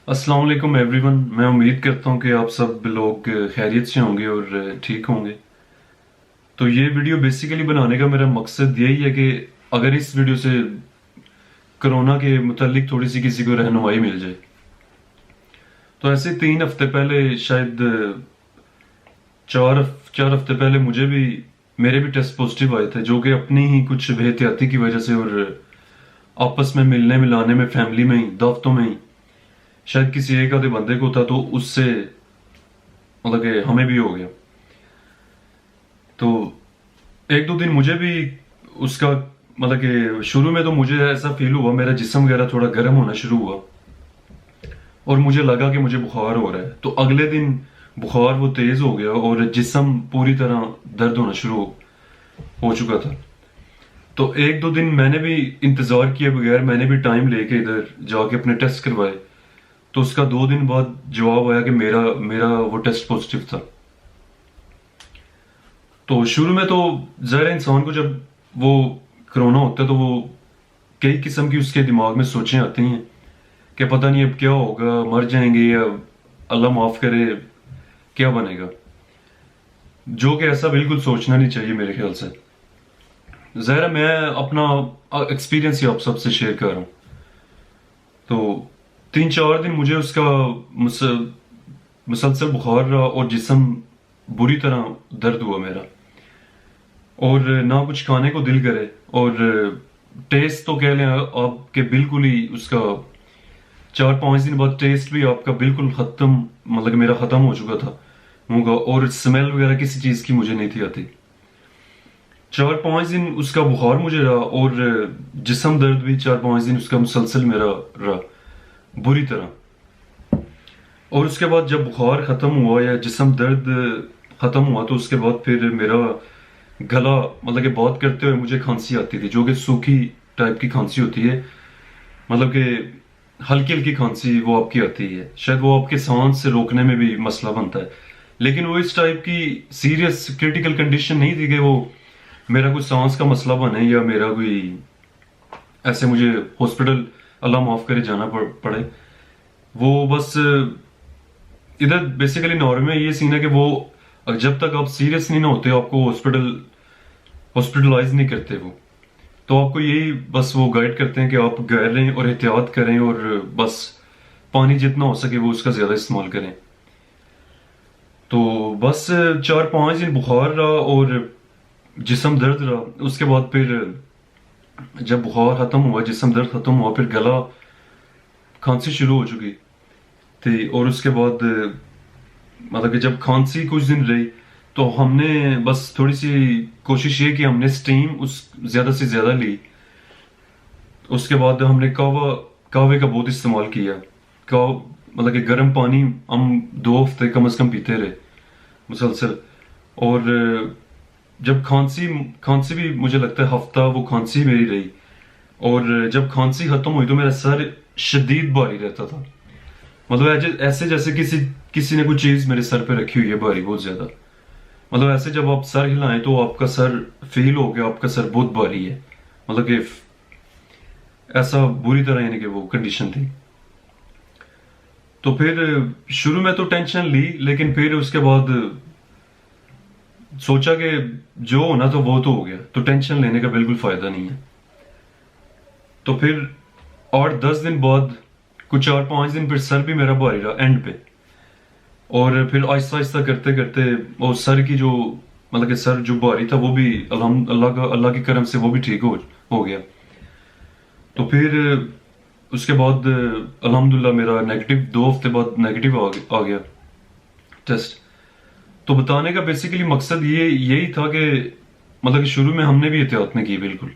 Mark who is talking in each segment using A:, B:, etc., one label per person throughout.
A: अस्सलाम वालेकुम एवरीवन। मैं उम्मीद करता हूँ कि आप सब लोग खैरियत से होंगे और ठीक होंगे। तो ये वीडियो बेसिकली बनाने का मेरा मकसद यही है कि अगर इस वीडियो से कोरोना के मुतालिक थोड़ी सी किसी को रहनुमाई मिल जाए। तो ऐसे 3 हफ्ते पहले शायद चार चार हफ्ते पहले मेरे भी टेस्ट पॉजिटिव आए थे, जो कि अपनी ही कुछ बेहतियाती की वजह से और आपस में मिलने मिलाने में, फैमिली में ही, दावतों में ही शायद किसी एक आधे बंदे को था, तो उससे मतलब कि हमें भी हो गया। तो एक दो दिन मुझे भी उसका मतलब कि शुरू में तो मुझे ऐसा फील हुआ, मेरा जिस्म वगैरह थोड़ा गर्म होना शुरू हुआ और मुझे लगा कि मुझे बुखार हो रहा है। तो अगले दिन बुखार वो तेज हो गया और जिस्म पूरी तरह दर्द होना शुरू हो चुका था। तो एक दो दिन मैंने भी इंतजार किए बगैर मैंने भी टाइम लेके इधर जाके अपने टेस्ट करवाए। तो उसका 2 दिन बाद जवाब आया कि मेरा मेरा वो टेस्ट पॉजिटिव था। तो शुरू में तो ज़ाहिर है इंसान को जब वो कोरोना होता है तो वो कई किस्म की उसके दिमाग में सोचें आती हैं कि पता नहीं अब क्या होगा, मर जाएंगे या अल्लाह माफ करे क्या बनेगा, जो कि ऐसा बिल्कुल सोचना नहीं चाहिए मेरे ख्याल से। ज़ाहिर है मैं अपना एक्सपीरियंस ही आप सबसे शेयर कर रहा हूँ। तो 3-4 दिन मुझे उसका मुसलसल बुखार रहा और जिस्म बुरी तरह दर्द हुआ मेरा, और ना कुछ खाने को दिल करे, और टेस्ट तो कह लें आप कि बिल्कुल ही उसका 4-5 दिन बाद टेस्ट भी आपका बिल्कुल खत्म, मतलब कि मेरा खत्म हो चुका था मुंह का, और स्मेल वगैरह किसी चीज की मुझे नहीं थी आती। 4-5 दिन उसका बुखार मुझे रहा और जिस्म दर्द भी 4-5 दिन उसका मुसलसल मेरा रहा बुरी तरह। और उसके बाद जब बुखार खत्म हुआ या जिस्म दर्द खत्म हुआ तो उसके बाद फिर मेरा गला, मतलब कि बात करते हुए मुझे खांसी आती थी, जो कि सूखी टाइप की खांसी होती है, मतलब कि हल्की हल्की खांसी वो आपकी आती है। शायद वो आपके सांस से रोकने में भी मसला बनता है, लेकिन वो इस टाइप की सीरियस क्रिटिकल कंडीशन नहीं थी कि वो मेरा कोई सांस का मसला बने या मेरा कोई ऐसे मुझे हॉस्पिटल अल्लाह माफ करे जाना पड़े। वो बस इधर बेसिकली नॉर्वे में ये सीन है कि वो जब तक आप सीरियस नहीं ना होते आपको हॉस्पिटलाइज नहीं करते वो। तो आपको यही बस वो गाइड करते हैं कि आप घर रहें और एहतियात करें और बस पानी जितना हो सके वो उसका ज्यादा इस्तेमाल करें। तो बस 4-5 दिन बुखार रहा और जिस्म दर्द रहा। उसके बाद फिर जब बुखार खत्म हुआ, जिस्म दर्द खत्म हुआ, फिर गला खांसी शुरू हो चुकी थी। और उसके बाद मतलब कि जब खांसी कुछ दिन रही तो हमने बस थोड़ी सी कोशिश ये कि हमने स्टीम उस ज्यादा से ज्यादा ली। उसके बाद हमने कहवे का बहुत इस्तेमाल किया। मतलब कि गर्म पानी हम 2 हफ्ते कम से कम पीते रहे मुसलसल। और जब खांसी खांसी भी मुझे लगता है हफ्ता वो खांसी मेरी रही। और जब खांसी खत्म हुई तो मेरा सर शदीद भारी रहता था, मतलब ऐसे जैसे किसी किसी ने कोई चीज मेरे सर पे रखी हुई है भारी, बहुत ज्यादा। मतलब ऐसे जब आप सर हिलाएं तो आपका सर फील हो गया आपका सर बहुत भारी है, मतलब कि ऐसा बुरी तरह यानी कि वो कंडीशन थी। तो फिर शुरू में तो टेंशन ली, लेकिन फिर उसके बाद सोचा कि जो होना तो वो तो हो गया, तो टेंशन लेने का बिल्कुल फायदा नहीं है। तो फिर 8-10 दिन बाद कुछ 4-5 दिन फिर सर भी मेरा भारी रहा एंड पे। और फिर आहिस्ता आहिस्ता करते करते वो सर की जो मतलब कि सर जो भारी था वो भी अल्लाह के करम से वो भी ठीक हो गया। तो फिर उसके बाद अल्हम्दुलिल्लाह मेरा नेगेटिव 2 हफ्ते बाद नेगेटिव आ गया टेस्ट। तो बताने का बेसिकली मकसद ये यही था कि मतलब कि शुरू में हमने भी एहतियात नहीं की बिल्कुल,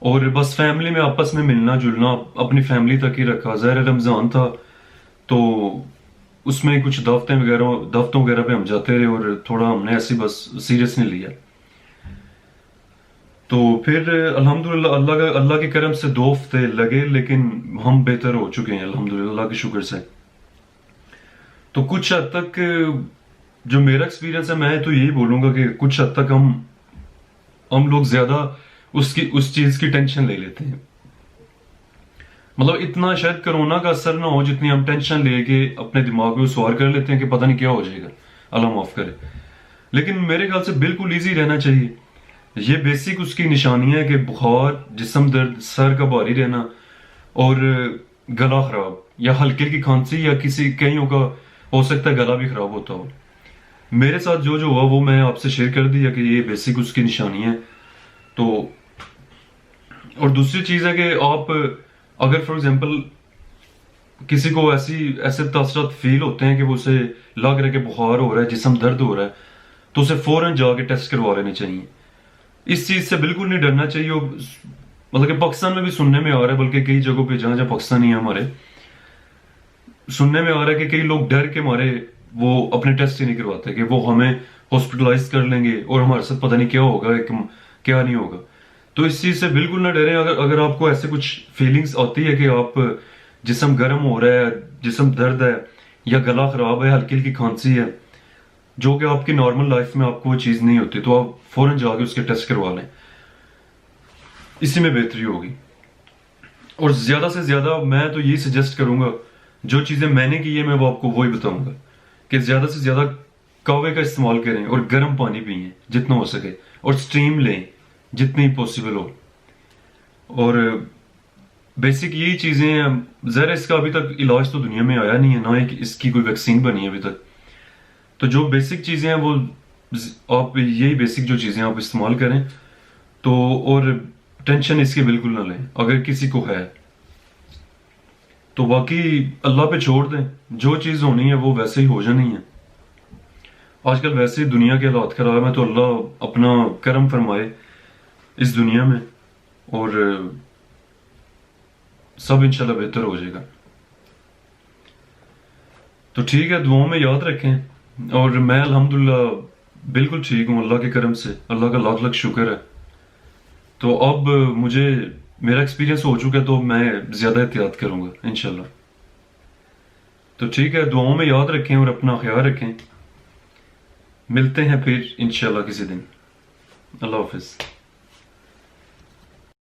A: और बस फैमिली में आपस में मिलना जुलना अपनी फैमिली तक ही रखा। ज़ाहिर है रमजान था तो उसमें कुछ दावतों वगैरह पे हम जाते रहे और थोड़ा हमने ऐसे बस सीरियस नहीं लिया। तो फिर अल्हम्दुलिल्लाह अल्लाह के करम से 2 हफ्ते लगे, लेकिन हम बेहतर हो चुके हैं अल्हम्दुलिल्लाह अल्लाह के शुक्र से। तो कुछ हद तक जो मेरा एक्सपीरियंस है, मैं तो यही बोलूंगा कि कुछ हद तक हम लोग ज्यादा उस चीज की टेंशन ले लेते हैं। मतलब इतना शायद कोरोना का असर ना हो जितनी हम टेंशन लेके अपने दिमाग में सवार कर लेते हैं कि पता नहीं क्या हो जाएगा, अल्लाह माफ करे। लेकिन मेरे ख्याल से बिल्कुल इजी रहना चाहिए। ये बेसिक उसकी निशानियां है कि बुखार, जिस्म दर्द, सर का भारी रहना और गला खराब या हल्की हल्की खांसी, या किसी कईयों का हो सकता है गला भी खराब होता हो। मेरे साथ जो जो हुआ वो मैं आपसे शेयर कर दिया कि ये बेसिक उसकी निशानियां है। तो और दूसरी चीज है कि आप अगर फॉर एग्जांपल किसी को ऐसे तासरात फील होते हैं कि वो उसे लग रहा है कि बुखार हो रहा है, जिस्म दर्द हो रहा है, तो उसे फौरन जाके टेस्ट करवा लेने चाहिए। इस चीज से बिल्कुल नहीं डरना चाहिए। मतलब कि पाकिस्तान में भी सुनने में आ रहा है, बल्कि कई जगहों पे जहां जहां पाकिस्तानी है हमारे, सुनने में आ रहा है कि कई लोग डर के मारे वो अपने टेस्ट ही नहीं करवाते कि वो हमें हॉस्पिटलाइज कर लेंगे और हमारे साथ पता नहीं क्या होगा, क्या नहीं होगा। तो इस चीज से बिल्कुल ना डरें। अगर अगर आपको ऐसे कुछ फीलिंग्स आती है कि आप जिस्म गर्म हो रहा है, जिस्म दर्द है, या गला खराब है, हल्की हल्की खांसी है, जो कि आपकी नॉर्मल लाइफ में आपको वो चीज नहीं होती, तो आप फौरन जाके उसके टेस्ट करवा लें, इसी में बेहतरी होगी। और ज्यादा से ज्यादा मैं तो यही सजेस्ट करूंगा, जो चीजें मैंने की है मैं वो आपको वही बताऊंगा, कि ज्यादा से ज्यादा कहवे का इस्तेमाल करें और गर्म पानी पिए जितना हो सके, और स्टीम लें जितनी पॉसिबल हो। और बेसिक यही चीजें हैं। जरा इसका अभी तक इलाज तो दुनिया में आया नहीं है, ना ही इसकी कोई वैक्सीन बनी है अभी तक। तो जो बेसिक चीजें हैं वो आप यही बेसिक जो चीजें आप इस्तेमाल करें तो। और टेंशन इसकी बिल्कुल ना लें अगर किसी को है तो, बाकी अल्लाह पे छोड़ दें। जो चीज होनी है वो वैसे ही हो जानी है। आजकल वैसे ही दुनिया के हालात खराब है, तो अल्लाह अपना करम फरमाए इस दुनिया में, और सब इंशाल्लाह बेहतर हो जाएगा। तो ठीक है, दुआओं में याद रखें। और मैं अल्हम्दुलिल्लाह बिल्कुल ठीक हूँ, अल्लाह के करम से। अल्लाह का लाख लाख शुक्र है। तो अब मुझे मेरा एक्सपीरियंस हो चुका है, तो मैं ज्यादा एहतियात करूंगा इंशाल्लाह। तो ठीक है, दुआओं में याद रखें और अपना ख्याल रखें। मिलते हैं फिर इंशाल्लाह किसी दिन। अल्लाह हाफिज।